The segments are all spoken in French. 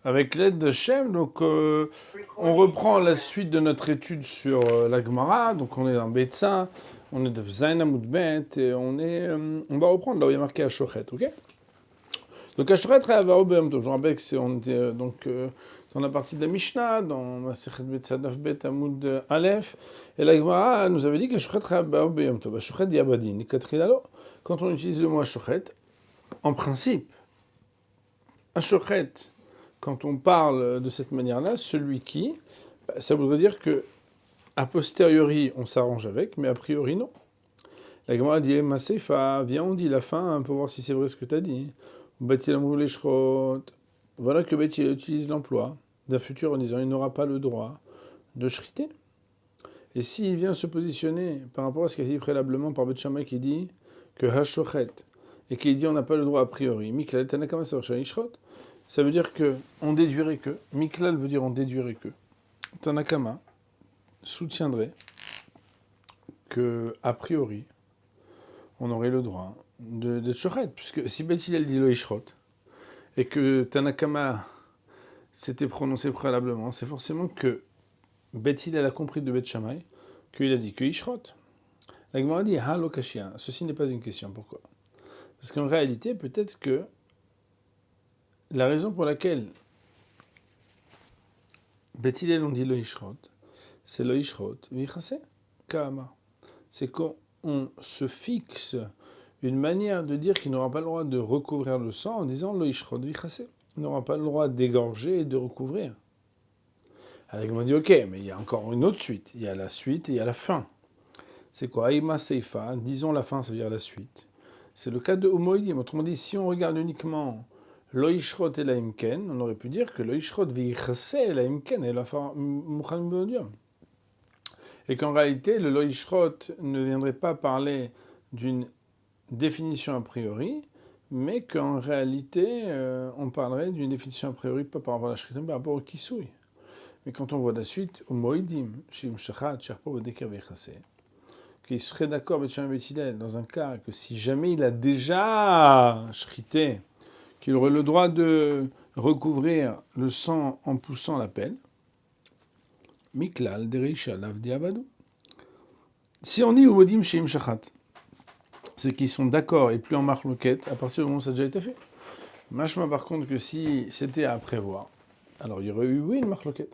Avec l'aide de Shem, donc on reprend la suite de notre étude sur la Gemara. Donc on est dans Betsa, on est dans Zayin Amud Bet, et on va reprendre là où il y a marqué Ashochet, ok? Donc Ashochet Re'avaro B'Yom Tov. Je rappelle que on était dans la partie de la Mishnah, dans Masechet Betsa Daf Bet Amud Aleph, et la Gemara nous avait dit qu'Ashochet Re'avaro B'Yom Tov. Ashochet Yabadin, Katrila. Quand on utilise le mot Ashochet, en principe, Ashochet, quand on parle de cette manière-là, celui qui, ça voudrait dire que a posteriori on s'arrange avec, mais a priori non. La Gemara dit Masefa, viens on dit la fin pour voir si c'est vrai ce que tu as dit. Voilà que Beth utilise l'emploi d'un futur en disant il n'aura pas le droit de shriter. Et s'il vient se positionner par rapport à ce qui a été dit préalablement par Beth Shammai qui dit que Hashochet et qui dit on n'a pas le droit a priori, Miklal Tanakama Sarchanishot, ça veut dire que on déduirait que, Miklal veut dire on déduirait que, Tanakama soutiendrait que, a priori, on aurait le droit de shochet, puisque si Beth Hillel dit lo ishrot, et que Tanakama s'était prononcé préalablement, c'est forcément que Beth Hillel a compris de Beth Shammai qu'il a dit que ishrot. La Gemara dit ha lo kashia, ceci n'est pas une question, pourquoi? Parce qu'en réalité, peut-être que la raison pour laquelle Beth Hillel on dit lo ishrot, c'est lo ishrot vichase kama. C'est qu'on se fixe une manière de dire qu'il n'aura pas le droit de recouvrir le sang en disant lo ishrot vichase. Il n'aura pas le droit d'égorger et de recouvrir. Alors on dit ok, mais il y a encore une autre suite. Il y a la suite et il y a la fin. C'est quoi? Aïma seifa, disons la fin, ça veut dire la suite. C'est le cas de homoïdim. Autrement dit, si on regarde uniquement lo ishrot et la imken, on aurait pu dire que lo ishrot vichase et la imken et la fin mouchan bodium. Et qu'en réalité, le lo ishrot ne viendrait pas parler d'une définition a priori, mais qu'en réalité, on parlerait d'une définition a priori pas par rapport à la shritim, mais par rapport au kisui. Mais quand on voit la suite, au moïdim, shim shachat, sherpo bedeker vechase, qu'il serait d'accord avec Shimon ben Hillel dans un cas que si jamais il a déjà shrité, qu'il aurait le droit de recouvrir le sang en poussant la pelle, miklal dereisha lav diabadou. Si on dit au modim shim shachat, c'est qu'ils sont d'accord et plus en marloquette à partir du moment où ça a déjà été fait. Machma par contre que si c'était à prévoir, alors il y aurait eu oui une marloquette.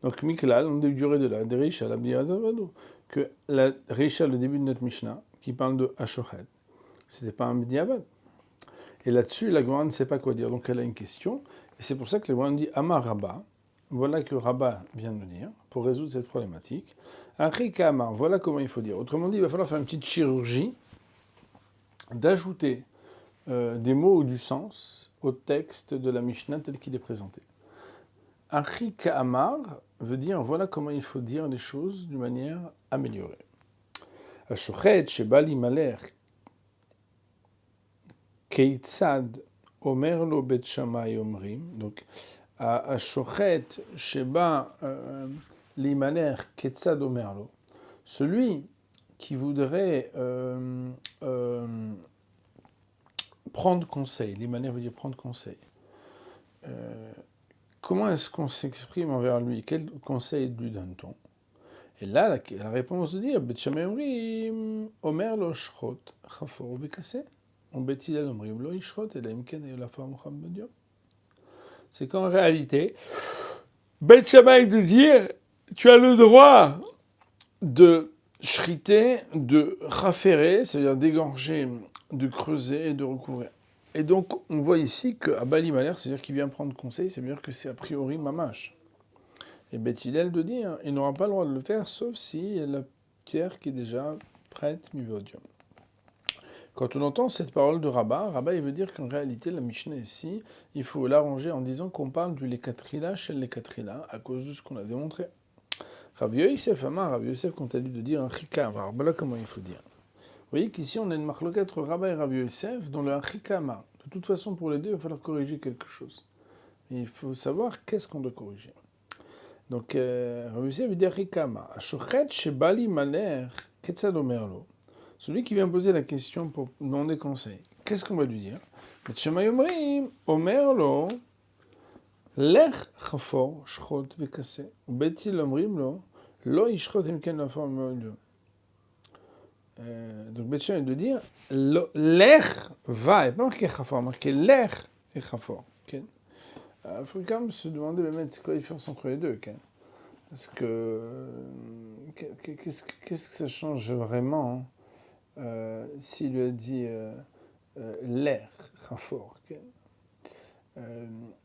Donc Miklal, on déduirait de la Reisha, la Biadavado, que la Reisha, le début de notre Mishnah, qui parle de Hashochet, c'était pas un Bidiavad. Et là-dessus, la Gemara ne sait pas quoi dire, donc elle a une question, et c'est pour ça que la Gemara dit Amar Rabba, voilà que Rabba vient de dire, pour résoudre cette problématique. Arika Amar, voilà comment il faut dire. Autrement dit, il va falloir faire une petite chirurgie d'ajouter des mots ou du sens au texte de la Mishnah tel qu'il est présenté. Arika Amar veut dire voilà comment il faut dire les choses d'une manière améliorée. Ashochet shebali maler keitzad omer lo bet shamay omrim. Donc Ashochet sheba li maler keitzad omer lo. Celui qui voudrait prendre conseil, les manières veut dire prendre conseil. Comment est-ce qu'on s'exprime envers lui? Quel conseil lui donne-t-on? Et là, la réponse de dire, Bet Shammai omrim, Omer lo shrot, chafor bekase, on Bet Hillel omrim lo ishrot, et la imken et la femme bediom. C'est qu'en réalité, Bet Shammai de dire, tu as le droit de shriter, de raférer, c'est-à-dire d'égorger, de creuser et de recouvrir. Et donc, on voit ici qu'à Bali Maler, c'est-à-dire qu'il vient prendre conseil, c'est-à-dire que c'est a priori mamash. Et Beth Hillel de dire, il n'aura pas le droit de le faire, sauf si la pierre qui est déjà prête, mivodium. Quand on entend cette parole de Rabat, il veut dire qu'en réalité, la Mishnah ici, il faut l'arranger en disant qu'on parle du Lekatrila chez le Lekatrila, à cause de ce qu'on a démontré. Rav Yosef Amar, Rav Yosef, quand elle lui de dire un chika, voilà comment il faut dire. Vous voyez qu'ici, on a une marloquette entre Rabat et Rav Yosef, dans le chika Amar. De toute façon, pour les deux, il va falloir corriger quelque chose. Et il faut savoir qu'est-ce qu'on doit corriger. Donc, Rav Yosef veut dire chikama. Ashochet shebali maler ketzad omerlo. Celui qui vient poser la question pour demander conseil, qu'est-ce qu'on va lui dire? Shemay omrim omerlo Lech chafor shchot vekase. Betil omrim lo yishchot imken la forme. Donc Beth Shammai de dire lech va, et pas marqué chafor, marqué lech et chafor. Il faut quand même se demander c'est quoi la différence entre les deux. Parce que qu'est-ce que ça change vraiment s'il lui a dit l'air, chafor.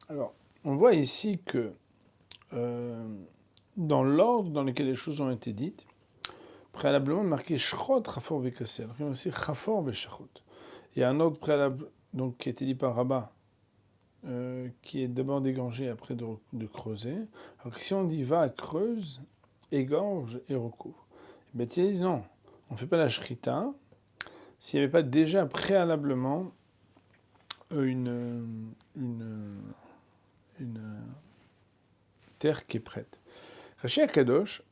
Alors, on voit ici que dans l'ordre dans lequel les choses ont été dites, préalablement marqué Shrot, Chafor, Vekasser. Alors, il y a aussi Chafor, Veshachot. Il y a un ordre préalable donc, qui a été dit par Rabat, qui est d'abord dégorgé après de creuser. Alors que si on dit va, creuse, égorge et recouvre. Ben, ils disent non, on ne fait pas la shrita s'il n'y avait pas déjà préalablement une terre qui est prête. Rashi Akadosh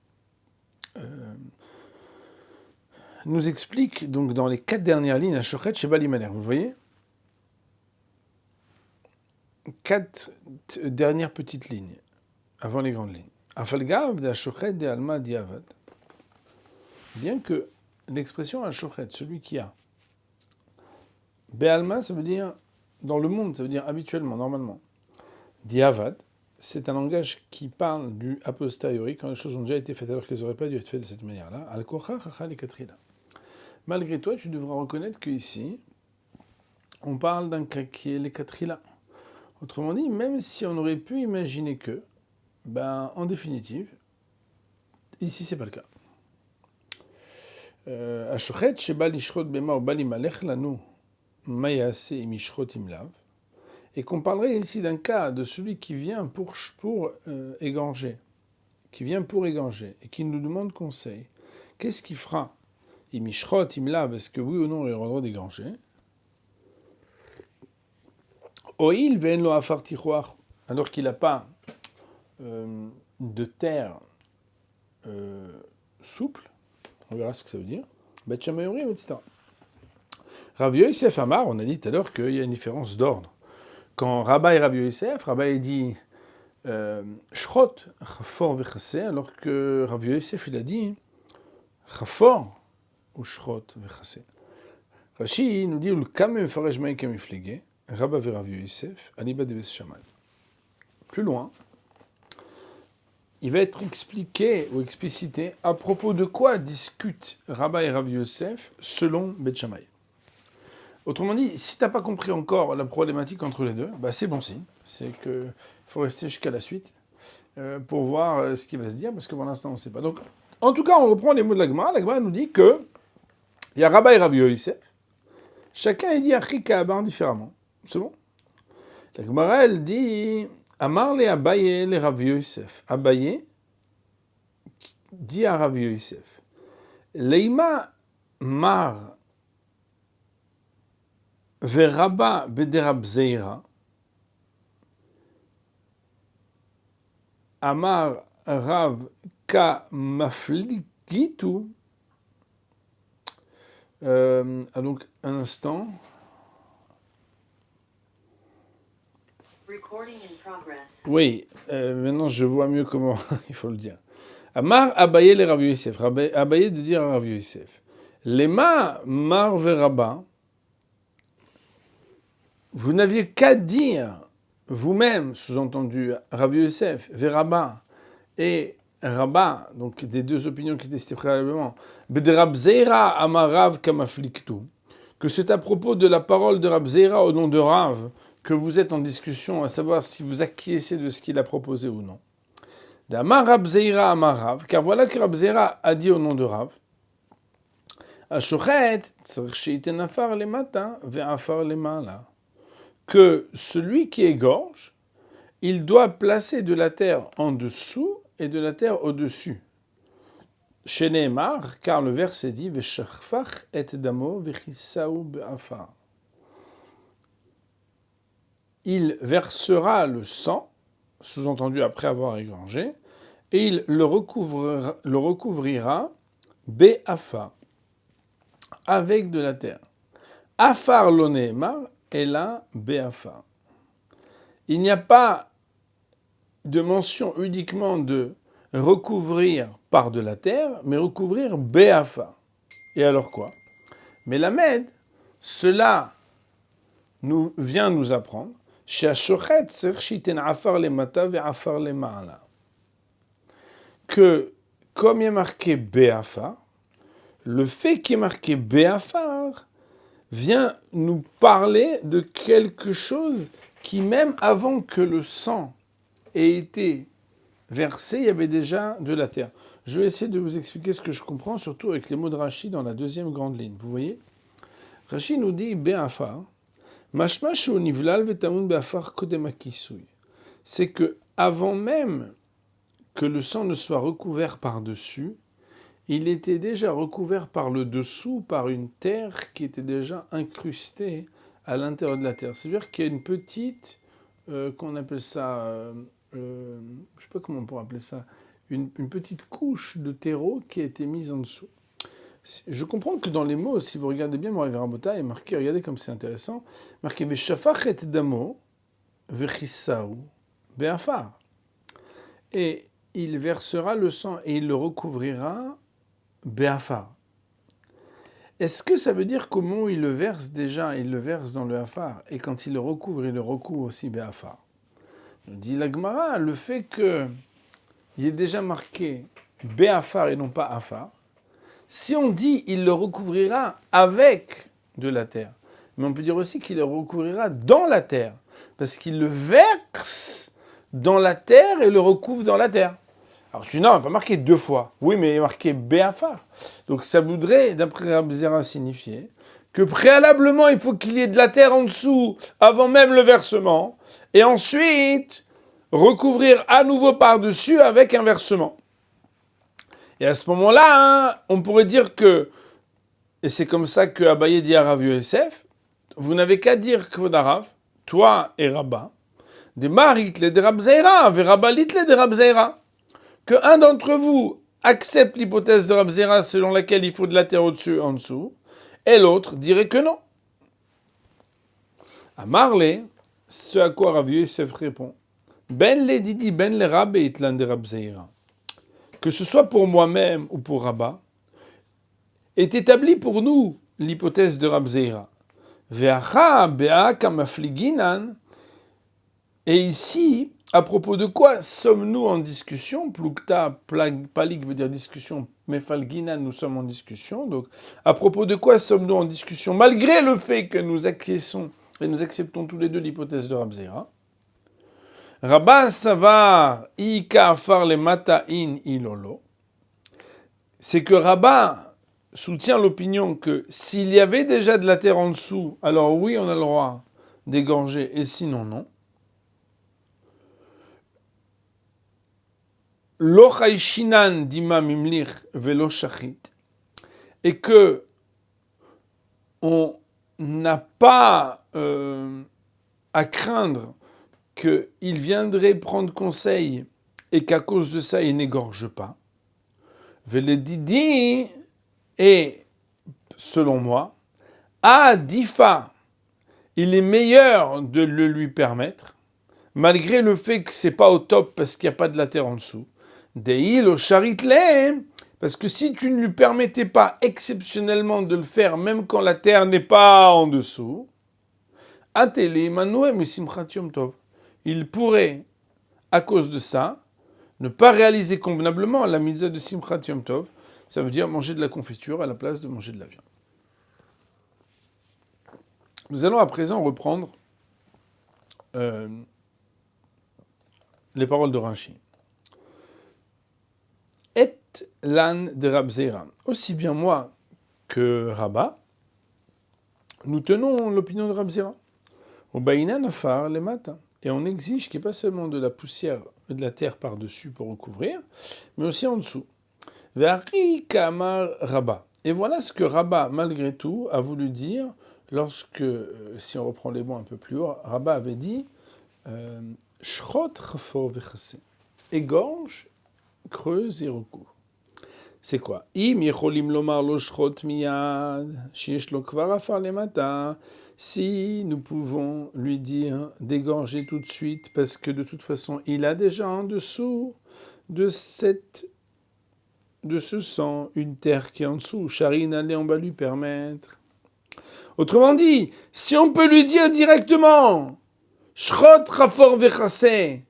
nous explique donc dans les 4 dernières lignes à Shochet chez Balimaner. Vous voyez 4 dernières petites lignes avant les grandes lignes. Afalgav de Shochet de Alma Diavad. Bien que l'expression Shochet, celui qui a, Be'alma, ça veut dire dans le monde, ça veut dire habituellement, normalement. Diavad, c'est un langage qui parle du a posteriori, quand les choses ont déjà été faites alors qu'elles n'auraient pas dû être faites de cette manière-là. Al-Kocha Chachal et Katrina. Malgré toi, tu devras reconnaître qu'ici, on parle d'un cas qui est les Katrila. Autrement dit, même si on aurait pu imaginer que, en définitive, ici, c'est pas le cas. Ashochet, Sheba Lishrot Bema ou Balimalech Lanu, Mayase Imishchot Imlav. Et qu'on parlerait ici d'un cas de celui qui vient pour égorger, et qui nous demande conseil. Qu'est-ce qu'il fera? Imishchot Imlav, est-ce que oui ou non il aura le droit d'égorger? Oil ven lo afar tiroir, alors qu'il n'a pas de terre souple, on verra ce que ça veut dire. Bet Shammai Omrim, etc. Rav Yosef Amar, on a dit tout à l'heure qu'il y a une différence d'ordre. Quand Rabba et Rav Yosef, Rabba dit Shrot, Chafor vechase, alors que Rav Yosef il a dit Chafor ou Shrot vechase. Rashi nous dit le Kamem Farej Maï Kamiflege, Rabba et Rav Yosef, Aliba de Shammai. Plus loin, il va être expliqué ou explicité à propos de quoi discutent Rabba et Rav Yosef selon Beth Shammai. Autrement dit, si tu n'as pas compris encore la problématique entre les deux, c'est bon signe. C'est qu'il faut rester jusqu'à la suite pour voir ce qui va se dire, parce que pour l'instant, on ne sait pas. Donc, en tout cas, on reprend les mots de la Gemara. La Gemara nous dit que il y a Rabba et Rav Yosef. Chacun est dit Achika Abar différemment. C'est bon. La Gemara, elle dit Amar le Abaye le Rav Yosef. Abaye dit à Rav Yosef Leima Mar Veraba bederab zeira, Amar Rav ka mafligitu. Donc un instant. Oui, maintenant je vois mieux comment il faut le dire. Amar Abaye le Rav Yosef. Abaye de dire à Rav Yosef. Lema Mar Veraba. Vous n'aviez qu'à dire vous-même, sous-entendu, Rav Yosef, Veraba et Rabba, donc des deux opinions qui étaient citées préalablement, Bederab Zeira Amarav Kamafliktu, que c'est à propos de la parole de Rab Zeira au nom de Rav que vous êtes en discussion, à savoir si vous acquiescez de ce qu'il a proposé ou non. D'Amar Rab Zeira Amarav, car voilà que Rab Zeira a dit au nom de Rav, Ashochet, tzarich sheiten afar lemata ve'afar lemala, que celui qui égorge, il doit placer de la terre en dessous et de la terre au-dessus. Chez Nehemar, car le verset dit Veshachfach et damo vechissaou be'afar. Il versera le sang, sous-entendu après avoir égorgé, et il le recouvrira be'afar, avec de la terre. Afar lo Nehemar, et là, be'afar. Il n'y a pas de mention uniquement de recouvrir par de la terre, mais recouvrir béafa. Et alors quoi? Mais la Med, cela vient nous apprendre que comme il est marqué béafa, le fait qu'il est marqué béafar vient nous parler de quelque chose qui, même avant que le sang ait été versé, il y avait déjà de la terre. Je vais essayer de vous expliquer ce que je comprends, surtout avec les mots de Rashi dans la deuxième grande ligne. Vous voyez, Rashi nous dit béafar, mashma shu nivlal vetamun béafar kodem hakisui. C'est que avant même que le sang ne soit recouvert par-dessus, il était déjà recouvert par le dessous, par une terre qui était déjà incrustée à l'intérieur de la terre. C'est-à-dire qu'il y a une petite, qu'on appelle ça, je ne sais pas comment on pourrait appeler ça, une petite couche de terreau qui a été mise en dessous. Je comprends que dans les mots, si vous regardez bien, Morav Rabota est marqué, regardez comme c'est intéressant, marqué Veshafach et damo, vechissaou, beafar. Et il versera le sang et il le recouvrira béafar. Est-ce que ça veut dire qu'au moment où il le verse déjà, il le verse dans le afar, et quand il le recouvre aussi béafar? On dit la Gemara, le fait qu'il y ait déjà marqué béafar et non pas afar, si on dit il le recouvrira avec de la terre, mais on peut dire aussi qu'il le recouvrira dans la terre, parce qu'il le verse dans la terre et le recouvre dans la terre. Alors tu dis non, il n'est pas marqué deux fois. Oui, mais il est marqué béafar. Donc ça voudrait, d'après Rabbi Zera, signifier que préalablement, il faut qu'il y ait de la terre en dessous avant même le versement, et ensuite recouvrir à nouveau par-dessus avec un versement. Et à ce moment-là, on pourrait dire que, et c'est comme ça que Abaye dit à Rav Yosef, vous n'avez qu'à dire, Kvod Harav, toi et Rabba, des marit les de Rab Zeira, ve Rabba lit les de Rab Zeira. Que un d'entre vous accepte l'hypothèse de Rab Zera selon laquelle il faut de la terre au-dessus et en dessous, et l'autre dirait que non. À Marley, ce à quoi Rav Yosef répond, Ben le didi, ben le Rabbe itlan de Rab Zera. Que ce soit pour moi-même ou pour Rabba, est établi pour nous l'hypothèse de Rab Zera. Ve'acha be'a kamafliginan. Et ici, à propos de quoi sommes-nous en discussion? Plukta, palik veut dire discussion, mefalgina, nous sommes en discussion. Donc, à propos de quoi sommes-nous en discussion? Malgré le fait que nous acquiesçons et nous acceptons tous les deux l'hypothèse de Rab Zera. Rabba savar ika afar le mata in ilolo. C'est que Rabba soutient l'opinion que s'il y avait déjà de la terre en dessous, alors oui, on a le droit d'égorger, et sinon non. Lo chayshinan dima mimlich velo shachit, et que on n'a pas à craindre qu'il viendrait prendre conseil et qu'à cause de ça il n'égorge pas. Veledidi, et selon moi, à difa, il est meilleur de le lui permettre, malgré le fait que c'est pas au top parce qu'il n'y a pas de la terre en dessous. Deil au charitle, parce que si tu ne lui permettais pas exceptionnellement de le faire, même quand la terre n'est pas en dessous, il pourrait, à cause de ça, ne pas réaliser convenablement la mitzvah de Simchat Yom Tov. Ça veut dire manger de la confiture à la place de manger de la viande. Nous allons à présent reprendre les paroles de Rashi. Et l'an de Rab Zera. Aussi bien moi que Rabba, nous tenons l'opinion de Rab Zera. Au Baïnan Afar les matins. Et on exige qu'il n'y ait pas seulement de la poussière et de la terre par-dessus pour recouvrir, mais aussi en dessous. Ve'ari kamar Rabba. Et voilà ce que Rabba, malgré tout, a voulu dire lorsque, si on reprend les mots un peu plus haut, Rabba avait dit Shrot chafo vechase. Égorge, creuse et recouvre. C'est quoi? Im yecholim lomar lo shrot miyad, sheyesh lo kvar afar lemata. Si nous pouvons lui dire d'égorger tout de suite, parce que de toute façon, il a déjà en dessous de ce sang une terre qui est en dessous. Charine, allez, on va lui permettre. Autrement dit, si on peut lui dire directement, Shrot Rafor Vechase,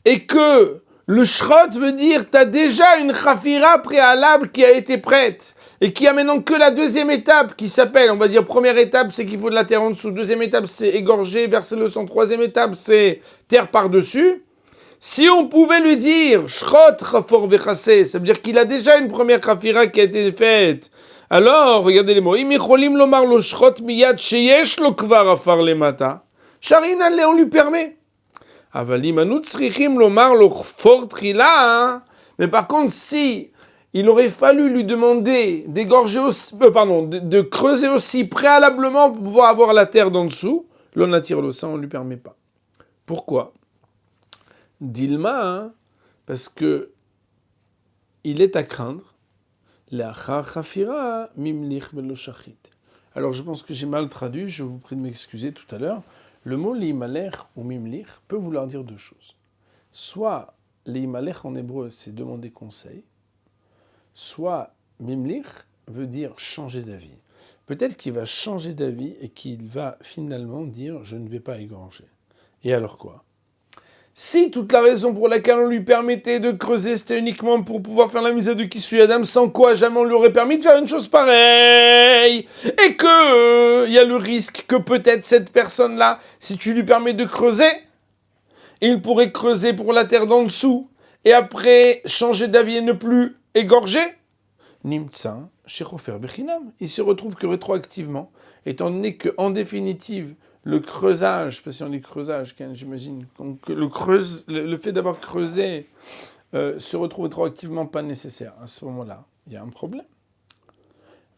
et que le Shrot veut dire, tu as déjà une Khafira préalable qui a été prête, et qui a maintenant que la deuxième étape qui s'appelle, on va dire, première étape, c'est qu'il faut de la terre en dessous. Deuxième étape, c'est égorger, verser le sang. Troisième étape, c'est terre par-dessus. Si on pouvait lui dire, Shrot Rafor Vechase, ça veut dire qu'il a déjà une première Khafira qui a été faite. Alors, regardez les mots. Imicholim lomar lo Shrot miyad sheyesh lo kvar afar lemata. Sharin alle, on lui permet. Avalim anu tzrichim lomar lo for trila. Mais par contre, si il aurait fallu lui demander d'égorger aussi, de creuser aussi préalablement pour pouvoir avoir la terre d'en dessous, l'on attire le sang, on ne lui permet pas. Pourquoi? Dilma, parce que il est à craindre. Alors je pense que j'ai mal traduit, je vous prie de m'excuser tout à l'heure. Le mot limalech ou mimlich peut vouloir dire deux choses. Soit limalech en hébreu c'est demander conseil, soit mimlich veut dire changer d'avis. Peut-être qu'il va changer d'avis et qu'il va finalement dire je ne vais pas égorger. Et alors quoi? Si toute la raison pour laquelle on lui permettait de creuser, c'était uniquement pour pouvoir faire la misère de Kisui Adam, sans quoi jamais on lui aurait permis de faire une chose pareille, et que y a le risque que peut-être cette personne-là, si tu lui permets de creuser, il pourrait creuser pour la terre d'en dessous, et après changer d'avis et ne plus égorger. Nimtsa, Shechofer Bechinam, il se retrouve que rétroactivement, étant donné qu'en définitive, le creusage, parce qu'on dit creusage, j'imagine, que le fait d'avoir creusé se retrouve rétroactivement pas nécessaire. À ce moment-là, il y a un problème.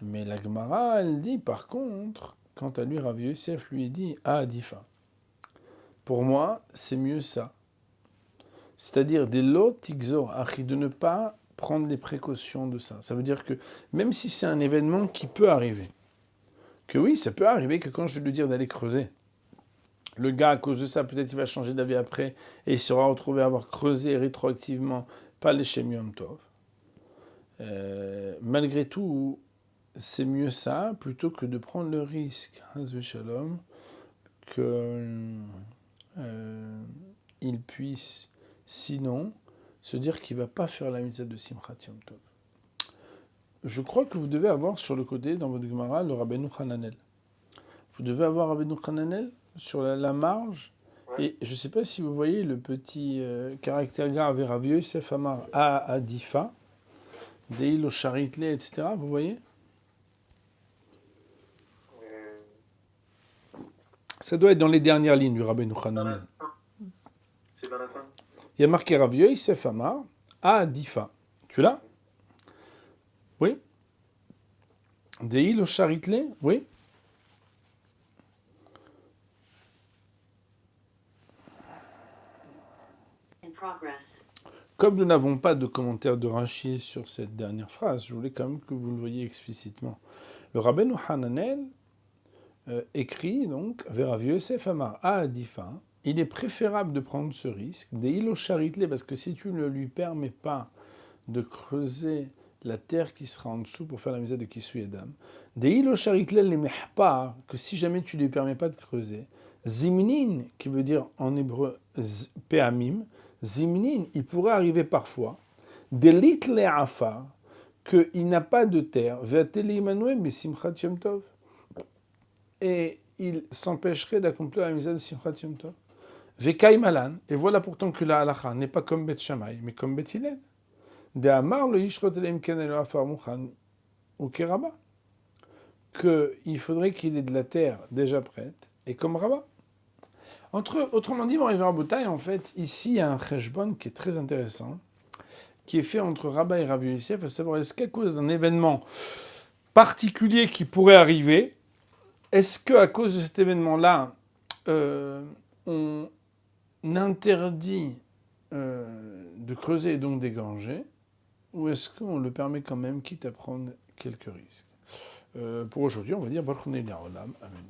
Mais la Gemara, elle dit, par contre, quant à lui, Rav Yosef lui dit, ah, Difa. Pour moi, c'est mieux ça. C'est-à-dire, des lot tigzor achi, de ne pas prendre les précautions de ça. Ça veut dire que, même si c'est un événement qui peut arriver, que oui, ça peut arriver que quand je vais lui dire d'aller creuser, le gars, à cause de ça, peut-être il va changer d'avis après et il sera retrouvé à avoir creusé rétroactivement pas les Shem Yom Tov. Malgré tout, c'est mieux ça plutôt que de prendre le risque, Hazve Shalom, qu'il puisse sinon se dire qu'il ne va pas faire la mitzvah de Simchat Yom Tov. Je crois que vous devez avoir sur le côté, dans votre Gemara, le Rabbeinu Hananel. Vous devez avoir Rabbeinu Hananel sur la marge. Ouais. Et je ne sais pas si vous voyez le petit caractère grave Rav Yosef Amar A Adifa, Deil o Charitle, etc. Vous voyez? Ça doit être dans les dernières lignes du Rabbeinu Hananel. C'est dans la fin. Il y a marqué Rav Yosef Amar A Adifa. Tu l'as? Oui. Deil o Charitle? Oui. Comme nous n'avons pas de commentaire de Rashi sur cette dernière phrase, je voulais quand même que vous le voyiez explicitement. Le Rabbeinu Hananel écrit donc vers Rav Yosef Amar Adifa, il est préférable de prendre ce risque, des ilo charitle, parce que si tu ne lui permets pas de creuser la terre qui sera en dessous pour faire la misère de Kisui Adam, des ilo charitle les mehpar, que si jamais tu ne lui permets pas de creuser, zimnin, qui veut dire en hébreu peamim, zimnin, il pourrait arriver parfois, delit le'afar, qu'il n'a pas de terre, ve'ateli Emmanuel, mais simchat yom tov, et il s'empêcherait d'accomplir la misère de simchat yom tov. Ve'kai malan, et voilà pourtant que la halacha n'est pas comme Bet Shammai, mais comme Bet Hillel. De amar le yishrot eleim ken el afar muchan ou keraba, qu'il faudrait qu'il ait de la terre déjà prête, et comme Rabat. Autrement dit, mon Rabotai, en fait, ici, il y a un cheshbon qui est très intéressant, qui est fait entre Rabat et Rav Yosef, à savoir, est-ce qu'à cause d'un événement particulier qui pourrait arriver, est-ce qu'à cause de cet événement-là, on interdit de creuser et donc d'égorger, ou est-ce qu'on le permet quand même, quitte à prendre quelques risques? Pour aujourd'hui, on va dire, Baruch Olam, Amen.